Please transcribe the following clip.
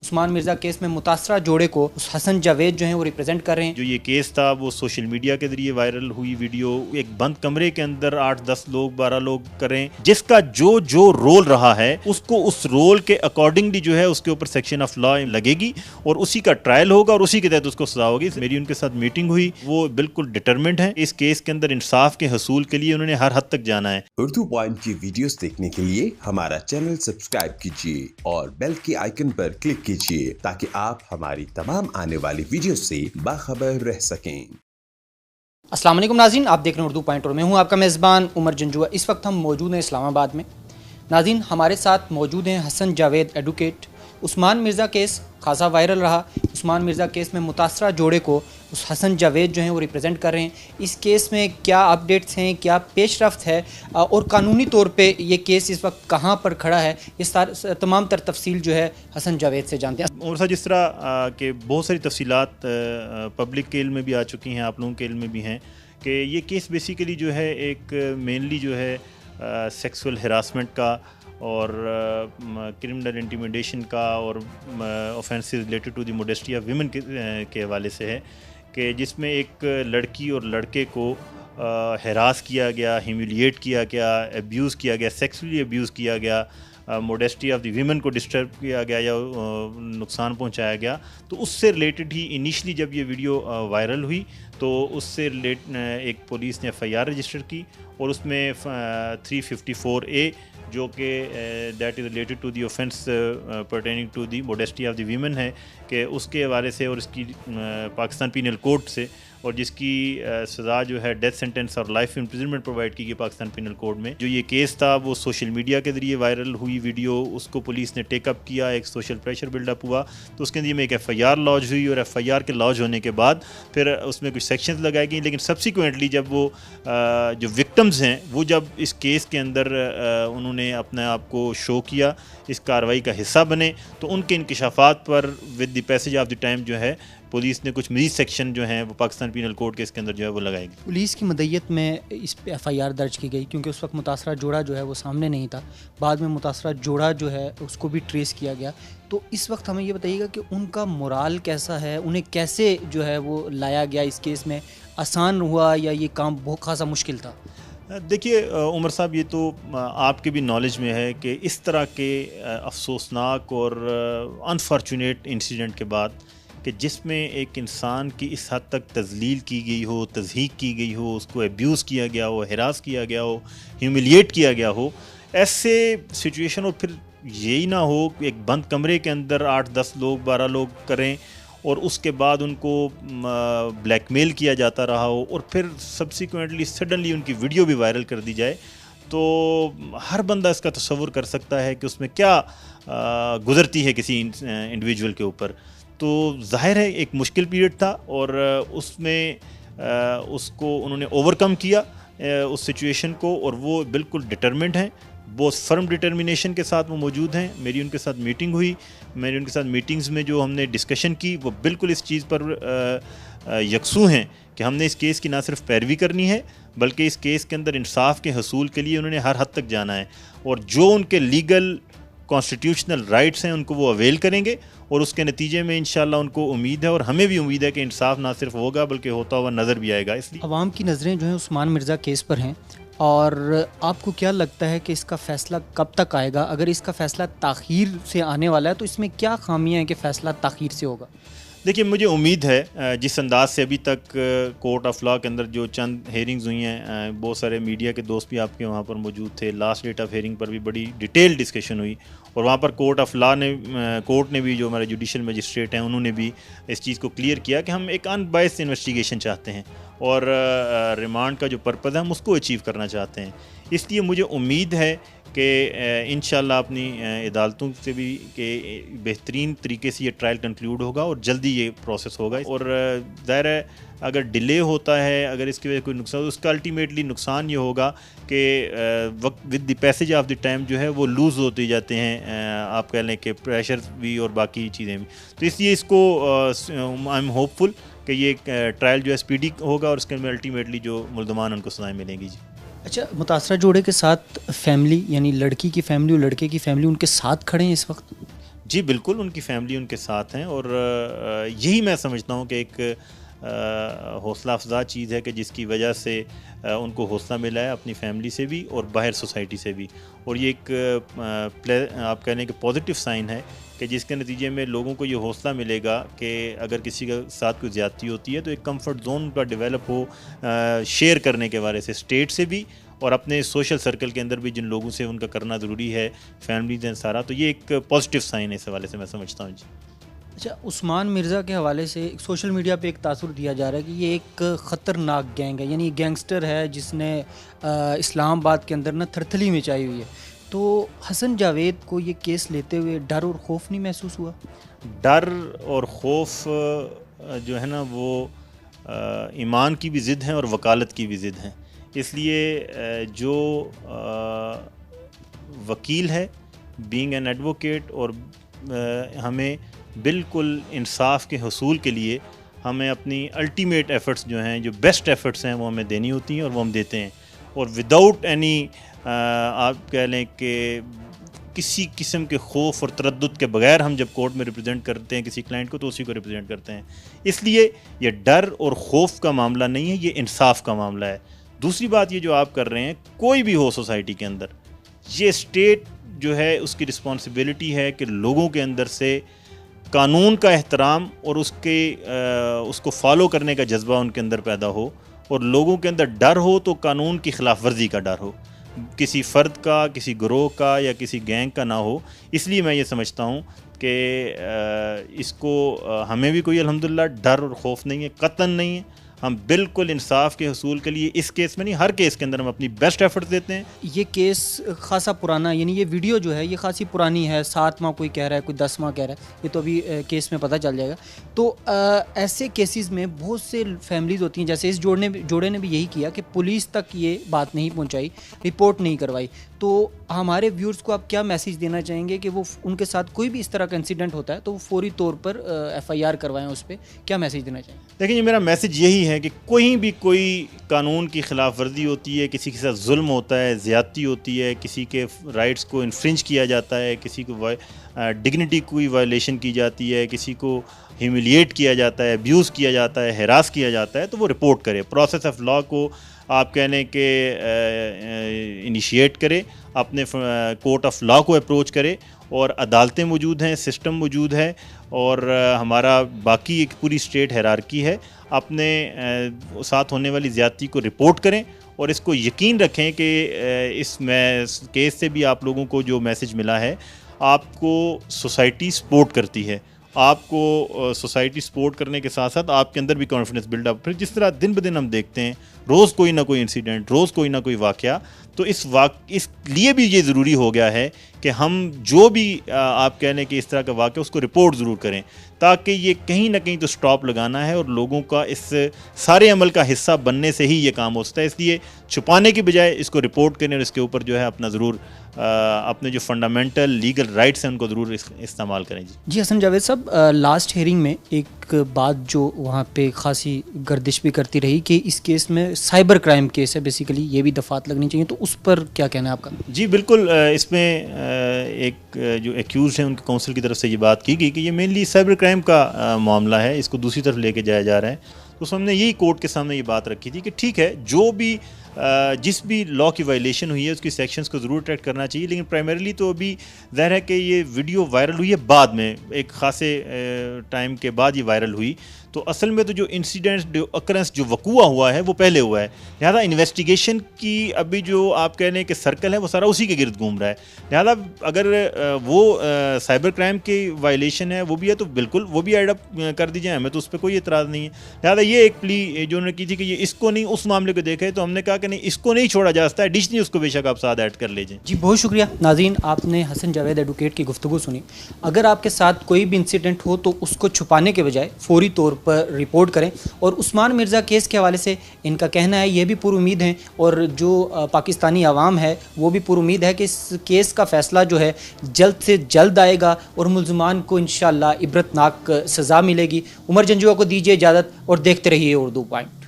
عثمان Mirza case میں متاثرہ جوڑے کو حسن جاوید جو ہیں وہ ریپرزینٹ کر رہے ہیں. جو یہ کیس تھا وہ سوشل میڈیا کے ذریعے وائرل ہوئی ویڈیو ایک بند کمرے کے اندر 8-10 لوگ 12 لوگ کریں, جس کا جو رول رہا ہے اس کو اس رول کے اکارڈنگلی جو ہے اس کے اوپر سیکشن آف لا لگے گی اور اسی کا ٹرائل ہوگا اور اسی کے تحت اس کو سزا ہوگی. میری ان کے ساتھ میٹنگ ہوئی, وہ بالکل ڈٹرمنٹ ہیں اس کیس کے اندر انصاف کے حصول کے لیے انہوں نے ہر حد تک جانا ہے. اردو پوائنٹ کی ویڈیوز دیکھنے کے لیے ہمارا چینل سبسکرائب کیجیے اور بیل کے آئیکن پر کلک کیجیے تاکہ آپ ہماری تمام آنے والی ویڈیوز سے باخبر رہ سکیں. السلام علیکم ناظرین, آپ دیکھ رہے ہیں اردو پوائنٹ اور میں ہوں آپ کا میزبان عمر جنجوع. اس وقت ہم موجود ہیں اسلام آباد میں. ناظرین, ہمارے ساتھ موجود ہیں حسن جاوید ایڈوکیٹ. عثمان مرزا کیس خاصا وائرل رہا. عثمان مرزا کیس میں متاثرہ جوڑے کو حسن جاوید جو ہیں وہ ریپرزینٹ کر رہے ہیں. اس کیس میں کیا اپڈیٹس ہیں, کیا پیش رفت ہے اور قانونی طور پہ یہ کیس اس وقت کہاں پر کھڑا ہے, اس تمام تر تفصیل جو ہے حسن جاوید سے جانتے ہیں. اور جس طرح کہ بہت ساری تفصیلات پبلک کے علم میں بھی آ چکی ہیں, آپ لوگوں کے علم میں بھی ہیں کہ یہ کیس بیسیکلی جو ہے ایک مینلی جو ہے سیکسول ہراسمنٹ کا اور کرمنل انٹیمیڈیشن کا اور offences related to the modesty of women کے حوالے سے ہے, کہ جس میں ایک لڑکی اور لڑکے کو ہراس کیا گیا, ہیوملیٹ کیا گیا, ایبیوز کیا گیا, سیکسولی ایبیوز کیا گیا, موڈیسٹی آف دی ویمن کو ڈسٹرب کیا گیا یا نقصان پہنچایا گیا. تو اس سے ریلیٹڈ ہی انیشلی جب یہ ویڈیو وائرل ہوئی تو اس سے ایک پولیس نے ایف آئی آر رجسٹر کی اور اس میں 354A جو کہ that is related to the offence pertaining to the modesty of the women ہے, کہ اس کے حوالے سے اور اس کی پاکستان پینل کوڈ سے, اور جس کی سزا جو ہے ڈیتھ سینٹینس اور لائف امپریزنمنٹ پرووائڈ کی گئی پاکستان پینل کوڈ میں. جو یہ کیس تھا وہ سوشل میڈیا کے ذریعے وائرل ہوئی ویڈیو, اس کو پولیس نے ٹیک اپ کیا, ایک سوشل پریشر بلڈ اپ ہوا تو اس کے اندر میں ایک ایف آئی آر لانچ ہوئی اور ایف آئی آر کے لانچ ہونے کے بعد پھر اس میں کچھ سیکشنز لگائی گئیں. لیکن سبسیکوینٹلی جب وہ جو وکٹمز ہیں وہ جب اس کیس کے اندر انہوں نے اپنے آپ کو شو کیا, اس کارروائی کا حصہ بنے, تو ان کے انکشافات پر with the passage of the time جو ہے پولیس نے کچھ مزید سیکشن جو ہیں وہ پاکستان پینل کوڈ کے اس کے اندر جو ہے وہ لگائے گی. پولیس کی مدعیت میں اس پہ ایف آئی آر درج کی گئی کیونکہ اس وقت متاثرہ جوڑا جو ہے وہ سامنے نہیں تھا. بعد میں متاثرہ جوڑا جو ہے اس کو بھی ٹریس کیا گیا. تو اس وقت ہمیں یہ بتائیے گا کہ ان کا مورال کیسا ہے, انہیں کیسے جو ہے وہ لایا گیا اس کیس میں, آسان ہوا یا یہ کام بہت خاصا مشکل تھا؟ دیکھیے عمر صاحب, یہ تو آپ کے بھی نالج میں ہے کہ اس طرح کے افسوسناک اور انفارچونیٹ انسیڈنٹ کے بعد کہ جس میں ایک انسان کی اس حد تک تذلیل کی گئی ہو, تضحیک کی گئی ہو, اس کو ایبیوز کیا گیا ہو, ہراس کیا گیا ہو, ہیوملیٹ کیا گیا ہو, ایسے سچویشن, اور پھر یہی نہ ہو کہ ایک بند کمرے کے اندر 8-10 لوگ 12 لوگ کریں اور اس کے بعد ان کو بلیک میل کیا جاتا رہا ہو اور پھر سبسیکوینٹلی سڈنلی ان کی ویڈیو بھی وائرل کر دی جائے, تو ہر بندہ اس کا تصور کر سکتا ہے کہ اس میں کیا گزرتی ہے کسی انڈیویجول کے اوپر. تو ظاہر ہے ایک مشکل پیریڈ تھا اور اس میں اس کو انہوں نے اوور کم کیا اس سچویشن کو, اور وہ بالکل ڈٹرمنٹ ہیں, بہت فرم ڈٹرمنیشن کے ساتھ وہ موجود ہیں. میری ان کے ساتھ میٹنگ ہوئی, میری ان کے ساتھ میٹنگز میں جو ہم نے ڈسکشن کی وہ بالکل اس چیز پر یکسو ہیں کہ ہم نے اس کیس کی نہ صرف پیروی کرنی ہے بلکہ اس کیس کے اندر انصاف کے حصول کے لیے انہوں نے ہر حد تک جانا ہے, اور جو ان کے لیگل کانسٹیٹیوشنل رائٹس ہیں ان کو وہ اویل کریں گے, اور اس کے نتیجے میں انشاءاللہ ان کو امید ہے اور ہمیں بھی امید ہے کہ انصاف نہ صرف ہوگا بلکہ ہوتا ہوا نظر بھی آئے گا. اس لیے عوام کی نظریں جو ہیں عثمان مرزا کیس پر ہیں, اور آپ کو کیا لگتا ہے کہ اس کا فیصلہ کب تک آئے گا؟ اگر اس کا فیصلہ تاخیر سے آنے والا ہے تو اس میں کیا خامیاں ہیں کہ فیصلہ تاخیر سے ہوگا؟ دیکھیے, مجھے امید ہے جس انداز سے ابھی تک کورٹ آف لا کے اندر جو چند ہیئرنگز ہوئی ہیں, بہت سارے میڈیا کے دوست بھی آپ کے وہاں پر موجود تھے, لاسٹ ڈیٹ آف ہیئرنگ پر بھی بڑی ڈیٹیل ڈسکشن ہوئی, اور وہاں پر کورٹ نے بھی جو ہمارے جوڈیشل مجسٹریٹ ہیں انہوں نے بھی اس چیز کو کلیئر کیا کہ ہم ایک ان بائسڈ انویسٹیگیشن چاہتے ہیں اور ریمانڈ کا جو پرپز ہے ہم اس کو اچیو کرنا چاہتے ہیں. اس لیے مجھے امید ہے کہ انشاءاللہ اپنی عدالتوں سے بھی کہ بہترین طریقے سے یہ ٹرائل کنکلیوڈ ہوگا اور جلدی یہ پروسیس ہوگا. اور ظاہر ہے اگر ڈیلے ہوتا ہے, اگر اس کی وجہ سے کوئی نقصان, اس کا الٹیمیٹلی نقصان یہ ہوگا کہ وقت with the passage of the time جو ہے وہ لوز ہوتے جاتے ہیں, آپ کہہ لیں کہ پریشر بھی اور باقی چیزیں بھی. تو اس لیے اس کو آئی ایم ہوپ فل کہ یہ ٹرائل جو ہے اسپیڈی ہوگا اور اس کے اندر الٹیمیٹلی جو ملزمان ان کو سزائیں ملیں گی. جی اچھا, متاثرہ جوڑے کے ساتھ فیملی یعنی لڑکی کی فیملی اور لڑکے کی فیملی ان کے ساتھ کھڑے ہیں اس وقت؟ جی بالکل، ان کی فیملی ان کے ساتھ ہیں، اور یہی میں سمجھتا ہوں کہ ایک حوصلہ افزا چیز ہے کہ جس کی وجہ سے ان کو حوصلہ ملا ہے اپنی فیملی سے بھی اور باہر سوسائٹی سے بھی، اور یہ ایک آپ کہہ لیں کہ پازیٹیو سائن ہے کہ جس کے نتیجے میں لوگوں کو یہ حوصلہ ملے گا کہ اگر کسی کے ساتھ کوئی زیادتی ہوتی ہے تو ایک کمفرٹ زون کا ڈیولپ ہو شیئر کرنے کے بارے سے، اسٹیٹ سے بھی اور اپنے سوشل سرکل کے اندر بھی جن لوگوں سے ان کا کرنا ضروری ہے، فیملیز ہیں سارا، تو یہ ایک پازیٹیو سائن ہے اس حوالے سے میں سمجھتا ہوں جی۔ اچھا، عثمان مرزا کے حوالے سے سوشل میڈیا پہ ایک تاثر دیا جا رہا ہے کہ یہ ایک خطرناک گینگ ہے، یعنی گینگسٹر ہے جس نے اسلام آباد کے اندر نا تھرتھلی مچائی ہوئی ہے، تو حسن جاوید کو یہ کیس لیتے ہوئے ڈر اور خوف نہیں محسوس ہوا؟ ڈر اور خوف جو ہے نا وہ ایمان کی بھی ضد ہیں اور وکالت کی بھی ضد ہیں، اس لیے جو وکیل ہے بینگ این ایڈوکیٹ، اور ہمیں بالکل انصاف کے حصول کے لیے ہمیں اپنی الٹیمیٹ ایفرٹس جو ہیں، جو بیسٹ ایفرٹس ہیں وہ ہمیں دینی ہوتی ہیں اور وہ ہم دیتے ہیں، اور وداؤٹ اینی آپ کہہ لیں کہ کسی قسم کے خوف اور تردد کے بغیر ہم جب کورٹ میں ریپرزینٹ کرتے ہیں کسی کلائنٹ کو تو اسی کو ریپرزینٹ کرتے ہیں، اس لیے یہ ڈر اور خوف کا معاملہ نہیں ہے، یہ انصاف کا معاملہ ہے۔ دوسری بات یہ جو آپ کر رہے ہیں، کوئی بھی ہو سوسائٹی کے اندر، یہ اسٹیٹ جو ہے اس کی رسپانسبلٹی ہے کہ لوگوں کے اندر سے قانون کا احترام اور اس کو فالو کرنے کا جذبہ ان کے اندر پیدا ہو، اور لوگوں کے اندر ڈر ہو تو قانون کی خلاف ورزی کا ڈر ہو، کسی فرد کا، کسی گروہ کا یا کسی گینگ کا نہ ہو۔ اس لیے میں یہ سمجھتا ہوں کہ اس کو ہمیں بھی کوئی الحمدللہ ڈر اور خوف نہیں ہے، قطعاً نہیں ہے، ہم بالکل انصاف کے حصول کے لیے اس کیس میں نہیں، ہر کیس کے اندر ہم اپنی بیسٹ ایفرٹ دیتے ہیں۔ یہ کیس خاصا پرانا، یعنی یہ ویڈیو جو ہے یہ خاصی پرانی ہے، 7 ماہ کوئی کہہ رہا ہے، کوئی 10 ماہ کہہ رہا ہے، یہ تو ابھی کیس میں پتہ چل جائے گا۔ تو ایسے کیسز میں بہت سے فیملیز ہوتی ہیں، جیسے اس جوڑے نے بھی یہی کیا کہ پولیس تک یہ بات نہیں پہنچائی، رپورٹ نہیں کروائی، تو ہمارے ویورز کو آپ کیا میسیج دینا چاہیں گے کہ وہ ان کے ساتھ کوئی بھی اس طرح کا انسیڈنٹ ہوتا ہے تو وہ فوری طور پر FIR کروائیں، اس پہ کیا میسیج دینا چاہیں گے؟ دیکھیں، یہ میرا میسیج یہی ہے کہ کوئی قانون کی خلاف ورزی ہوتی ہے، کسی کے ساتھ ظلم ہوتا ہے، زیادتی ہوتی ہے، کسی کے رائٹس کو انفرنج کیا جاتا ہے، کسی کو ڈگنیٹی کوئی وائلیشن کی جاتی ہے، کسی کو ہیوملیٹ کیا جاتا ہے، ابیوز کیا جاتا ہے، ہراس کیا جاتا ہے، تو وہ رپورٹ کرے، پروسیس آف لا کو آپ کہہ لیں کہ انیشیٹ کرے، اپنے کورٹ آف لا کو اپروچ کرے، اور عدالتیں موجود ہیں، سسٹم موجود ہے، اور ہمارا باقی ایک پوری اسٹیٹ ہیرارکی ہے، اپنے ساتھ ہونے والی زیادتی کو رپورٹ کریں، اور اس کو یقین رکھیں کہ اس کیس سے بھی آپ لوگوں کو جو میسج ملا ہے، آپ کو سوسائٹی سپورٹ کرتی ہے، آپ کو سوسائٹی سپورٹ کرنے کے ساتھ ساتھ آپ کے اندر بھی کانفیڈنس بلڈ اپ، پھر جس طرح دن بدن ہم دیکھتے ہیں روز کوئی نہ کوئی انسیڈنٹ، روز کوئی نہ کوئی واقعہ، تو اس لیے بھی یہ ضروری ہو گیا ہے کہ ہم جو بھی آپ کہہ لیں کہ اس طرح کا واقعہ اس کو رپورٹ ضرور کریں، تاکہ یہ کہیں نہ کہیں تو سٹاپ لگانا ہے، اور لوگوں کا اس سارے عمل کا حصہ بننے سے ہی یہ کام ہو سکتا ہے، اس لیے چھپانے کی بجائے اس کو رپورٹ کریں، اور اس کے اوپر جو ہے اپنا ضرور اپنے جو فنڈامنٹل لیگل رائٹس ہیں ان کو ضرور استعمال کریں۔ جی حسن جاوید صاحب، لاسٹ ہیئرنگ میں ایک بات جو وہاں پہ خاصی گردش بھی کرتی رہی کہ اس کیس میں سائبر کرائم کیس ہے، بیسیکلی یہ بھی دفعات لگنی چاہیے، تو اس پر کیا کہنا ہے آپ کا؟ جی بالکل، اس میں ایک جو ایکیوزڈ ہیں ان کی کونسل کی طرف سے یہ بات کی گئی کہ یہ مینلی سائبر کرائم کا معاملہ ہے، اس کو دوسری طرف لے کے جایا جا رہا ہے، تو اس میں ہم نے یہی کورٹ کے سامنے یہ بات رکھی تھی کہ ٹھیک ہے، جو بھی جس بھی لا کی وائلیشن ہوئی ہے اس کی سیکشنز کو ضرور ٹریکٹ کرنا چاہیے، لیکن پرائمرلی تو ابھی ظاہر ہے کہ یہ ویڈیو وائرل ہوئی ہے بعد میں، ایک خاصے ٹائم کے بعد یہ وائرل ہوئی، تو اصل میں تو جو انسیڈنٹ جو اکرنس جو وقوع ہوا ہے وہ پہلے ہوا ہے، لہذا انویسٹیگیشن کی ابھی جو آپ کہہ لیں کہ سرکل ہے وہ سارا اسی کے گرد گھوم رہا ہے، لہذا اگر وہ سائبر کرائم کی وائلیشن ہے وہ بھی ہے تو بالکل وہ بھی ایڈ اپ کر دی جائے، ہمیں تو اس پہ کوئی اعتراض نہیں ہے، لہذا یہ ایک پلی جو انہوں نے کی تھی کہ یہ اس کو نہیں اس معاملے کو دیکھے، تو ہم نے کہا کہ نہیں، اس کو نہیں چھوڑا جا سکتا، ایڈیشنلی اس کو بے شک آپ ساتھ ایڈ کر لیجیے۔ جی بہت شکریہ ناظرین، آپ نے حسن جاوید ایڈوکیٹ کی گفتگو سنی۔ اگر آپ کے ساتھ کوئی بھی انسیڈنٹ ہو تو اس کو چھپانے کے بجائے فوری طور پر رپورٹ کریں، اور عثمان مرزا کیس کے حوالے سے ان کا کہنا ہے، یہ بھی پر امید ہیں، اور جو پاکستانی عوام ہے وہ بھی پر امید ہے کہ اس کیس کا فیصلہ جو ہے جلد سے جلد آئے گا، اور ملزمان کو انشاءاللہ عبرتناک سزا ملے گی۔ عمر جنجوعہ کو دیجیے اجازت، اور دیکھتے رہیے اردو پوائنٹ۔